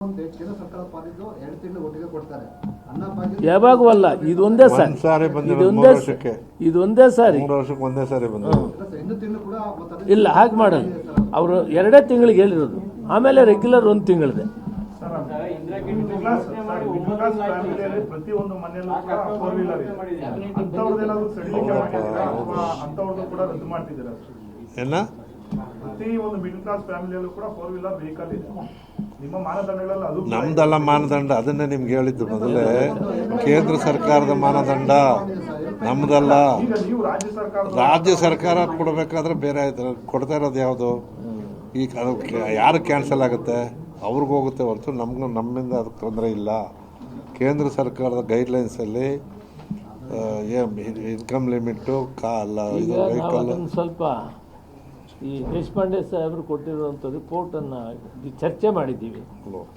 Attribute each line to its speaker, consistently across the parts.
Speaker 1: ಕೇಂದ್ರ ಸರ್ಕಾರ ಪಾಲಿದ್ದು 2 ತಿಂಗಳು ಒಟ್ಟಿಗೆ ಕೊಡ್ತಾರೆ.
Speaker 2: ಯಾವಾಗವಲ್ಲ ಇದೊಂದೇ ಸಾರಿ ಇದೊಂದೇ ಸಾರಿ
Speaker 3: 3 ವರ್ಷಕ್ಕೆ ಒಂದೇ ಸಾರಿ ಬಂದಿದೆ.
Speaker 2: ಇಲ್ಲ ಹಾಗೆ ಮಾಡೋಣ. ಅವರು 2 ತಿಂಗಳಿಗೆ ಹೇಳಿರೋದು, ಆಮೇಲೆ ರೆಗ್ಯುಲರ್ 1 ತಿಂಗಳಿದೆ.
Speaker 4: ಪ್ರತಿಯೊಂದು ಮನೆಯಲ್ಲೂ ಕೂಡ 4 ವೀಲರ್ ಇದೆ. ಅಂತವರದೆಲ್ಲರೂ ಸಡಿಲಿಕೆ ಮಾಡಿದ್ದೀರಾ ಅಥವಾ ಅಂತವರದ್ದು ಕೂಡ ರದ್ದು ಮಾಡ್ತಿದ್ದೀರಾ?
Speaker 3: ಏನ
Speaker 4: ಪ್ರತಿ ಒಂದು ಮಿಡಲ್ ಕ್ಲಾಸ್ ಫ್ಯಾಮಿಲಿಯಲ್ಲೂ ಕೂಡ 4 ವೀಲರ್ ವೆಹಿಕಲ್ ಇದೆ. ನಿಮ್ಮ ಮಾನದಂಡಗಳಲ್ಲಿ ಅದು
Speaker 3: ನಮ್ದಲ್ಲ ಮಾನದಂಡ. ಅದನ್ನೇ ನಿಮ್ಗೆ ಹೇಳಿದ್ದು ಮೊದಲೇ, ಕೇಂದ್ರ ಸರ್ಕಾರದ ಮಾನದಂಡ ನಮ್ದಲ್ಲ. ರಾಜ್ಯ ಸರ್ಕಾರ ಕೊಡಬೇಕಾದ್ರೆ ಬೇರೆ ಆಯ್ತು. ಕೊಡ್ತಾ ಇರೋದು ಯಾವುದು? ಈಗ ಯಾರು ಕ್ಯಾನ್ಸಲ್ ಆಗುತ್ತೆ ಅವ್ರಿಗೆ ಹೋಗುತ್ತೆ ಹೊರತು ನಮ್ಮಿಂದ ಅದಕ್ಕೆ ತೊಂದರೆ ಇಲ್ಲ. ಕೇಂದ್ರ ಸರ್ಕಾರದ ಗೈಡ್ಲೈನ್ಸಲ್ಲಿ ಇನ್ಕಮ್ ಲಿಮಿಟ್ಟು ಇದು ವೆಹಿಕಲ್
Speaker 2: ಸ್ವಲ್ಪ ಈ ದೇಶಪಾಂಡೆ ಸಾಹೇಬರು ಕೊಟ್ಟಿರುವಂಥ ರಿಪೋರ್ಟನ್ನು ಚರ್ಚೆ ಮಾಡಿದ್ದೀವಿ.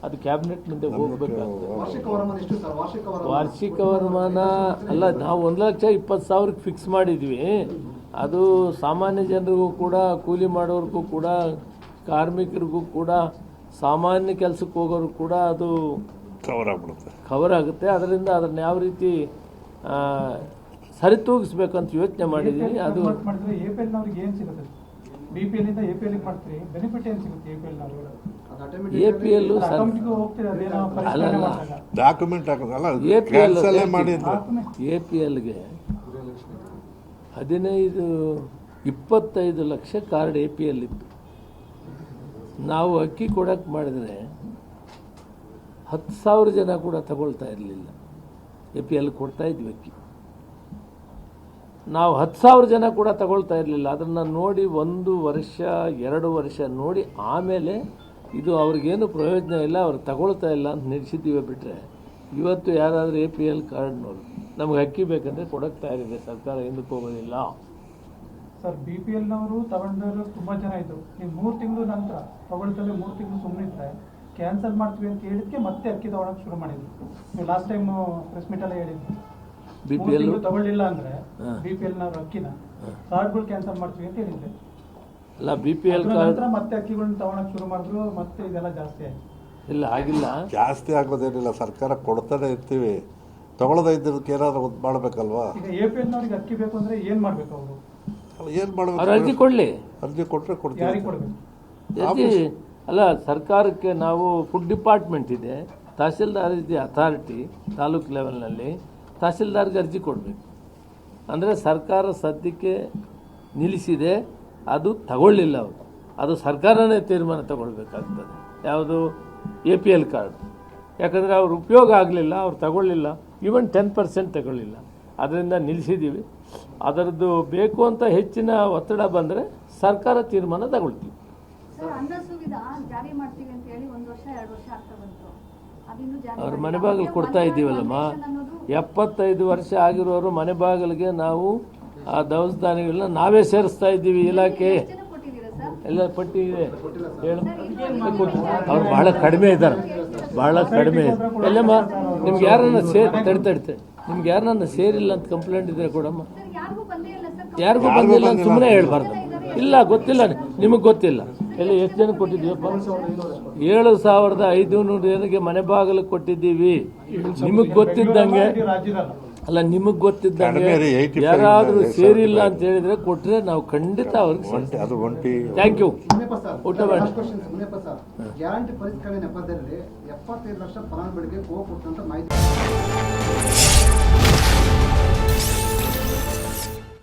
Speaker 2: ಅದು ಕ್ಯಾಬಿನೆಟ್ ಮುಂದೆ ಹೋಗಬೇಕಾಗ್ತದೆ. ವಾರ್ಷಿಕ ವರಮಾನ ಅಲ್ಲ, ನಾವು 1,20,000 ಫಿಕ್ಸ್ ಮಾಡಿದ್ವಿ. ಅದು ಸಾಮಾನ್ಯ ಜನರಿಗೂ ಕೂಡ, ಕೂಲಿ ಮಾಡೋರಿಗೂ ಕೂಡ, ಕಾರ್ಮಿಕರಿಗೂ ಕೂಡ, ಸಾಮಾನ್ಯ ಕೆಲಸಕ್ಕೆ ಹೋಗೋರು ಕೂಡ ಅದು ಕವರ್ ಆಗುತ್ತೆ. ಅದರಿಂದ ಅದನ್ನು ಯಾವ ರೀತಿ ಸರಿತೂಗಿಸ್ಬೇಕಂತ ಯೋಚನೆ ಮಾಡಿದ್ದೀವಿ. ಅದು APL
Speaker 3: ಡಾಕ್ಯುಮೆಂಟ್
Speaker 2: APLಗೆ 25 ಲಕ್ಷ ಕಾರ್ಡ್ APL ಇತ್ತು. ನಾವು ಅಕ್ಕಿ ಕೊಡಕ್ಕೆ ಮಾಡಿದರೆ 10,000 ಜನ ಕೂಡ ತಗೊಳ್ತಾ ಇರಲಿಲ್ಲ. APL ಕೊಡ್ತಾ ಇದ್ವಿ ಅಕ್ಕಿ. ನಾವು 10,000 ಜನ ಕೂಡ ತಗೊಳ್ತಾ ಇರಲಿಲ್ಲ. ಅದನ್ನು ನೋಡಿ 1 ವರ್ಷ 2 ವರ್ಷ ನೋಡಿ ಆಮೇಲೆ ಇದು ಅವ್ರಿಗೇನು ಪ್ರಯೋಜನ ಇಲ್ಲ, ಅವ್ರು ತಗೊಳ್ತಾ ಇಲ್ಲ ಅಂತ ನಿಲ್ಲಿಸಿದ್ದೀವಿ. ಬಿಟ್ಟರೆ ಇವತ್ತು ಯಾರಾದರೂ APL ಕಾರ್ಡ್ನವರು ನಮಗೆ ಅಕ್ಕಿ ಬೇಕಂದರೆ ಕೊಡಕ್ಕೆ ತಯಾರಿದೆ. ಸರ್ಕಾರ ಹಿಂದಕ್ಕೆ ಹೋಗೋದಿಲ್ಲ.
Speaker 5: ಸರ್, BPLನವರು ತಗೊಂಡವರು ತುಂಬ ಜನ ಇದ್ದರು. ನೀವು 3 ತಿಂಗಳು ನಂತರ ತಗೊಳ್ತಾರೆ, 3 ತಿಂಗಳು ಸುಮ್ಮನೆ ಇದ್ದರೆ ಕ್ಯಾನ್ಸಲ್ ಮಾಡ್ತೀವಿ ಅಂತ ಹೇಳಿದಕ್ಕೆ ಮತ್ತೆ ಅಕ್ಕಿ ತಗೊಳಕ್ಕೆ ಶುರು ಮಾಡಿದ್ರು. ನೀವು ಲಾಸ್ಟ್ ಟೈಮ್ ಪ್ರೆಸ್ ಮೀಟಲ್ಲೇ ಹೇಳಿದ್ರು, BPL ತಗೊಳ್ಳಿಲ್ಲ ಅಂದರೆ BPLನವರು ಅಕ್ಕಿನ ಕಾರ್ಡ್ಗಳು ಕ್ಯಾನ್ಸಲ್ ಮಾಡ್ತೀವಿ ಅಂತ ಹೇಳಿದ್ರೆ.
Speaker 2: ಅಲ್ಲ, BPL ಕಾರ್ಡ್
Speaker 5: ಮತ್ತೆ ಅಕ್ಕಿಗಳನ್ನ ತಗೊಳಕ್ಕೆ ಶುರು ಮಾಡಿದ್ರು. ಮತ್ತೆ ಇದೆಲ್ಲ ಜಾಸ್ತಿ ಆಯ್ತು.
Speaker 2: ಇಲ್ಲ, ಆಗಿಲ್ಲ, ಜಾಸ್ತಿ
Speaker 3: ಆಗೋದೇನಿಲ್ಲ. ಸರ್ಕಾರ ಕೊಡ್ತಾನೆ ಇರ್ತೀವಿ. ತಗೊಳ್ಳೋದ ಇದ್ದದಕ್ಕೆ ಏನಾದ್ರು ಮಾಡಬೇಕಲ್ವಾ?
Speaker 5: ಈಗ APLನವ್ರಿಗೆ ಅಕ್ಕಿ ಬೇಕು ಅಂದರೆ ಏನು ಮಾಡಬೇಕು? ಅವರು
Speaker 3: ಏನು ಮಾಡಬೇಕು?
Speaker 2: ಅರ್ಜಿ ಕೊಡಲಿ.
Speaker 3: ಅರ್ಜಿ ಕೊಟ್ಟರೆ ಕೊಡ್ತೀವಿ.
Speaker 5: ಯಾರಿಗೆ ಕೊಡಬೇಕು?
Speaker 2: ಅರ್ಜಿ ಅಲ್ಲ, ಸರ್ಕಾರಕ್ಕೆ ನಾವು ಫುಡ್ ಡಿಪಾರ್ಟ್ಮೆಂಟ್ ಇದೆ, ತಹಸೀಲ್ದಾರ್ ಇದೆ ಅಥಾರಿಟಿ ತಾಲೂಕು ಲೆವೆಲ್ನಲ್ಲಿ. ತಹಸೀಲ್ದಾರ್ಗೆ ಅರ್ಜಿ ಕೊಡಬೇಕು. ಅಂದರೆ ಸರ್ಕಾರ ಸದ್ಯಕ್ಕೆ ನಿಲ್ಲಿಸಿದೆ, ಅದು ತಗೊಳ್ಳಿಲ್ಲ. ಅವರು ಅದು ಸರ್ಕಾರನೇ ತೀರ್ಮಾನ ತಗೊಳ್ಬೇಕಾಗ್ತದೆ. ಯಾವುದು? APL card. ಯಾಕಂದರೆ ಅವ್ರ ಉಪಯೋಗ ಆಗಲಿಲ್ಲ, ಅವ್ರು ತಗೊಳ್ಳಿಲ್ಲ. ಈವನ್ 10% ತಗೊಳ್ಳಿಲ್ಲ. ಅದರಿಂದ ನಿಲ್ಲಿಸಿದ್ದೀವಿ. ಅದರದ್ದು ಬೇಕು ಅಂತ ಹೆಚ್ಚಿನ ಒತ್ತಡ ಬಂದರೆ ಸರ್ಕಾರ ತೀರ್ಮಾನ ತಗೊಳ್ತೀವಿ. ಅವ್ರ ಮನೆ ಬಾಗಿಲು ಕೊಡ್ತಾ ಇದ್ದೀವಲ್ಲಮ್ಮ. 75 ವರ್ಷ ಆಗಿರೋರು ಮನೆ ಬಾಗಿಲಿಗೆ ನಾವು ಆ ದವಸಧಾನ್ಯಗಳನ್ನ ನಾವೇ ಸೇರಿಸ್ತಾ ಇದ್ದೀವಿ. ಇಲಾಖೆ ಎಲ್ಲ ಪಟ್ಟಿ ಇದೆ. ಹೇಳು, ಅವ್ರು ಬಹಳ ಕಡಿಮೆ ಇದ್ದಾರೆ, ಬಹಳ ಕಡಿಮೆ ಇದೆ. ಎಲ್ಲಮ್ಮ ನಿಮ್ಗೆ ಯಾರನ್ನ ತಡಿತಡಿತೆ, ನಿಮ್ಗೆ ಯಾರನ್ನ ಸೇರಿಲ್ಲ ಅಂತ ಕಂಪ್ಲೇಂಟ್ ಇದ್ರೆ ಕೊಡಮ್ಮ. ಯಾರಿಗೂ ಬಂದಿಲ್ಲ ಅಂತ ಸುಮ್ಮನೆ ಹೇಳ್ಬಾರ್ದು. ಇಲ್ಲ, ಗೊತ್ತಿಲ್ಲ, ನಿಮಗೆ ಗೊತ್ತಿಲ್ಲ. ಎಲ್ಲ ಎಷ್ಟು ಜನ ಕೊಟ್ಟಿದ್ದೀವಪ್ಪ? 7,500 ಜನಕ್ಕೆ ಮನೆ ಬಾಗಿಲು ಕೊಟ್ಟಿದ್ದೀವಿ. ನಿಮಗೆ ಗೊತ್ತಿದ್ದಂಗೆ ಅಲ್ಲ, ನಿಮಗೆ ಗೊತ್ತಿದ್ದಂಗೆ ಯಾರಾದರೂ ಸೇರಿಲ್ಲ ಅಂತ ಹೇಳಿದ್ರೆ ಕೊಟ್ಟರೆ ನಾವು ಖಂಡಿತ ಅವ್ರಿಗೆ ಥ್ಯಾಂಕ್ ಯು ಊಟ ಮಾಡಿ.
Speaker 1: ಗ್ಯಾರಂಟಿ ಪರಿಷ್ಕರಣೆ ನೆಪದಲ್ಲಿ 75 ಲಕ್ಷ ಫಲಾನುಭವಿಗಳಿಗೆ ಕೊಟ್ಟಂತ ಮಾಹಿತಿ